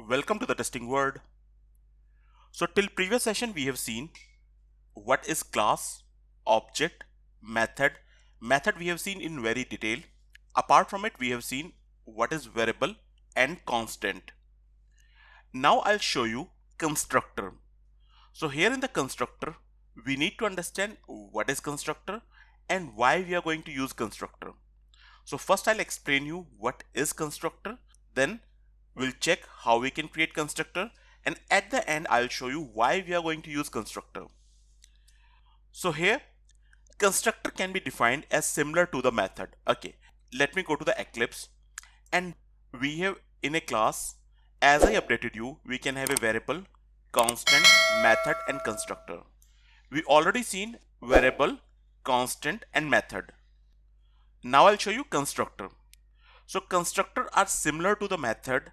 Welcome to the testing world. So till previous session we have seen what is class, object, method. Method we have seen in very detail. Apart from it we have seen what is variable and constant. Now I'll show you constructor. So here in the constructor we need to understand what is constructor and why we are going to use constructor. So first I'll explain you what is constructor, then we'll check how we can create constructor, and at the end I'll show you why we are going to use constructor. So here constructor can be defined as similar to the method. Okay, let me go to the Eclipse, and we have in a class, as I updated you, we can have a variable, constant, method and constructor. We already seen variable, constant and method. Now I'll show you constructor. So constructor are similar to the method,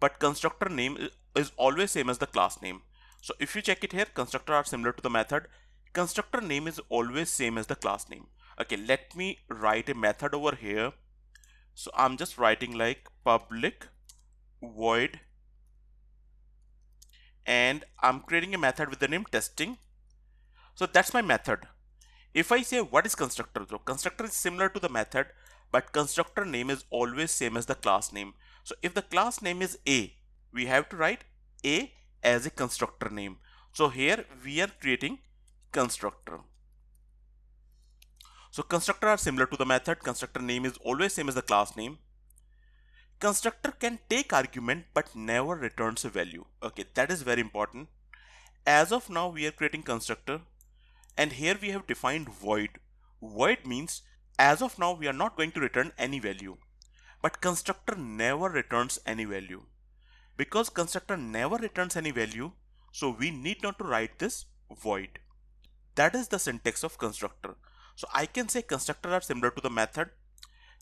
but constructor name is always same as the class name. So if you check it here, constructor are similar to the method. Constructor name is always same as the class name. Okay, let me write a method over here. So I'm just writing like public void, and I'm creating a method with the name testing. So that's my method. If I say what is constructor, so constructor is similar to the method, but constructor name is always same as the class name. So if the class name is A, we have to write A as a constructor name. So here we are creating constructor. So constructor are similar to the method, constructor name is always same as the class name. Constructor can take argument but never returns a value. Okay, that is very important. As of now we are creating constructor, and here we have defined void. Void means as of now we are not going to return any value, but constructor never returns any value. Because constructor never returns any value, so we need not to write this void. That is the syntax of constructor. So I can say constructor are similar to the method.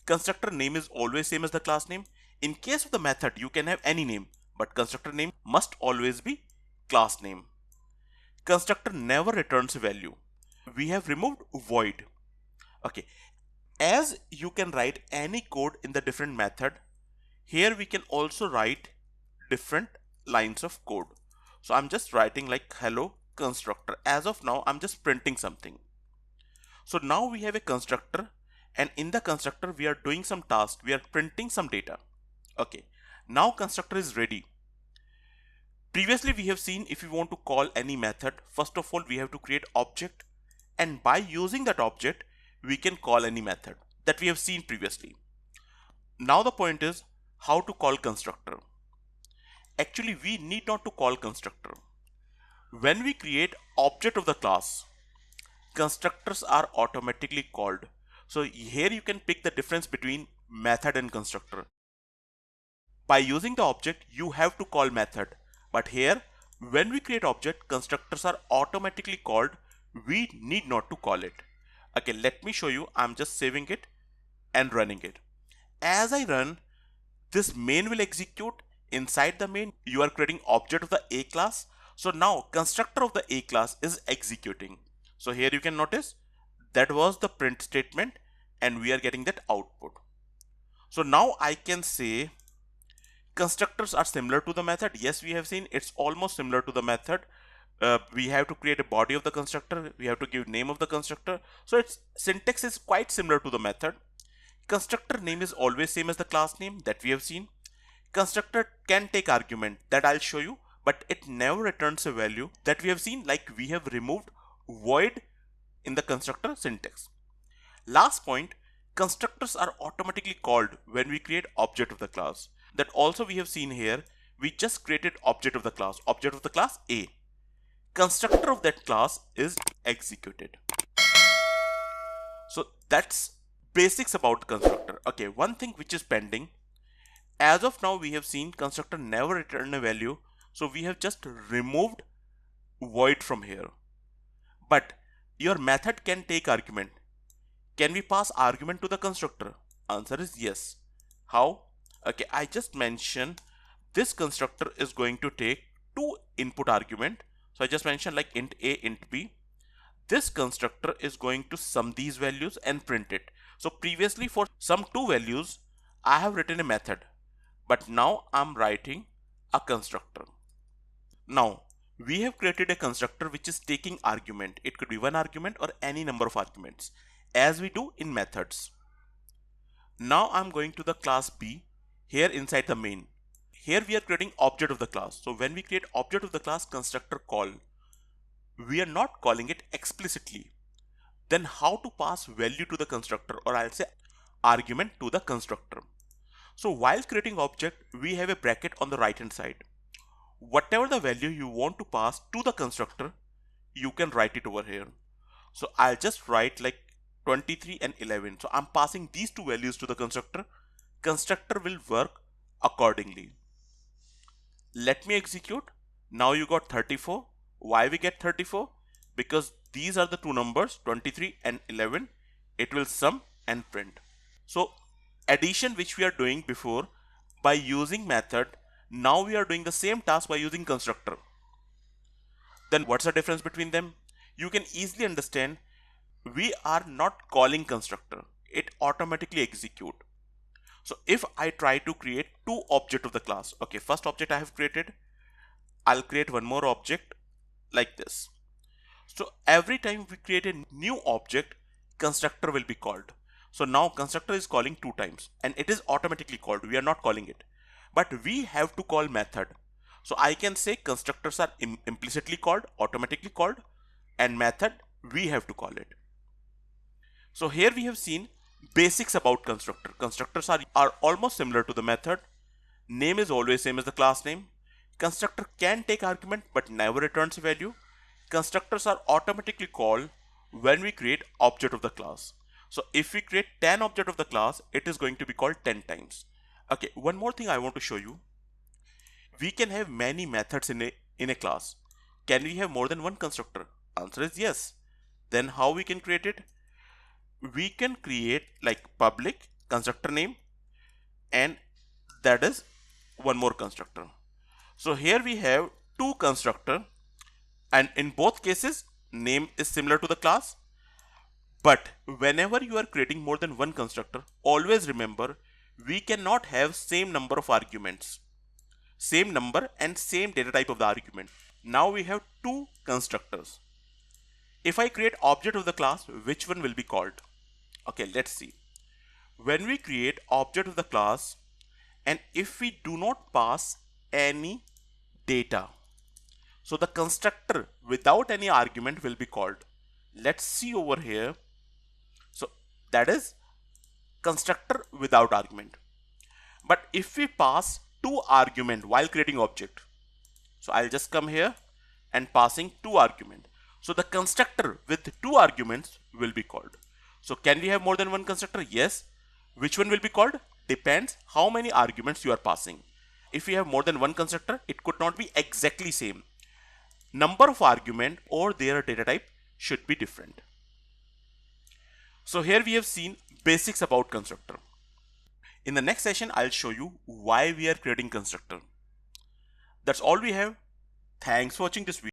Constructor name is always same as the class name. In case of the method you can have any name, but constructor name must always be class name. Constructor never returns a value. We have removed void. Okay, as you can write any code in the different method, here we can also write different lines of code. So I'm just writing like hello constructor. As of now I'm just printing something. So now we have a constructor, and in the constructor we are doing some task, we are printing some data. Okay, now constructor is ready. Previously we have seen if we want to call any method, first of all we have to create object, and by using that object we can call any method that we have seen previously. Now the point is how to call constructor. Actually we need not to call constructor. When we create object of the class, constructors are automatically called. So here you can pick the difference between method and constructor. By using the object you have to call method, but here when we create object, constructors are automatically called. We need not to call it. Okay, let me show you. I'm just saving it and running it. As I run, this main will execute. Inside the main you are creating object of the A class. So now constructor of the A class is executing. So here you can notice that was the print statement, and we are getting that output. So now I can say constructors are similar to the method. Yes, we have seen it's almost similar to the method. We have to create a body of the constructor, we have to give name of the constructor. So its syntax is quite similar to the method. Constructor name is always same as the class name, that we have seen. Constructor can take argument, that I'll show you, but it never returns a value, that we have seen. Like we have removed void in the constructor syntax. Last point, constructors are automatically called when we create object of the class. That also we have seen here. We just created object of the class A. Constructor of that class is executed. So that's basics about constructor. Okay, one thing which is pending. As of now we have seen constructor never return a value, so we have just removed void from here. But your method can take argument. Can we pass argument to the constructor? Answer is yes. How? Okay, I just mentioned this constructor is going to take two input argument. So I just mentioned like int A, int B. This constructor is going to sum these values and print it. So previously for sum two values, I have written a method, but now I'm writing a constructor. Now we have created a constructor which is taking argument. It could be one argument or any number of arguments, as we do in methods. Now I'm going to the class B here inside the main. Here we are creating object of the class. So when we create object of the class constructor call, we are not calling it explicitly. Then how to pass value to the constructor, or I'll say argument to the constructor? So while creating object, we have a bracket on the right hand side. Whatever the value you want to pass to the constructor, you can write it over here. So I'll just write like 23 and 11. So I'm passing these two values to the constructor. Constructor will work accordingly. Let me execute. Now you got 34. Why we get 34? Because these are the two numbers 23 and 11. It will sum and print. So addition which we are doing before by using method, now we are doing the same task by using constructor. Then what's the difference between them? You can easily understand. We are not calling constructor. It automatically execute. So if I try to create two objects of the class, okay, first object I have created, I'll create one more object like this. So every time we create a new object, constructor will be called. So now constructor is calling two times and it is automatically called. We are not calling it, but we have to call method. So I can say constructors are implicitly called, automatically called, and method we have to call it. So here we have seen basics about constructor. Constructors are almost similar to the method. Name is always same as the class name. Constructor can take argument but never returns a value. Constructors are automatically called when we create object of the class. So if we create 10 object of the class, it is going to be called 10 times. Okay, one more thing I want to show you. We can have many methods in a class. Can we have more than one constructor? Answer is yes. Then how we can create it? We can create like public constructor name, and that is one more constructor. So here we have two constructor, and in both cases name is similar to the class. But whenever you are creating more than one constructor, always remember we cannot have same number of arguments, same number and same data type of the argument. Now we have two constructors. If I create object of the class, which one will be called? Okay, let's see. When we create object of the class, and if we do not pass any data, so the constructor without any argument will be called. Let's see over here. So that is constructor without argument. But if we pass two argument while creating object, so I'll just come here and passing two argument. So the constructor with two arguments will be called. So can we have more than one constructor? Yes. Which one will be called? Depends how many arguments you are passing. If we have more than one constructor, it could not be exactly same. Number of argument or their data type should be different. So here we have seen basics about constructor. In the next session, I'll show you why we are creating constructor. That's all we have. Thanks for watching this video.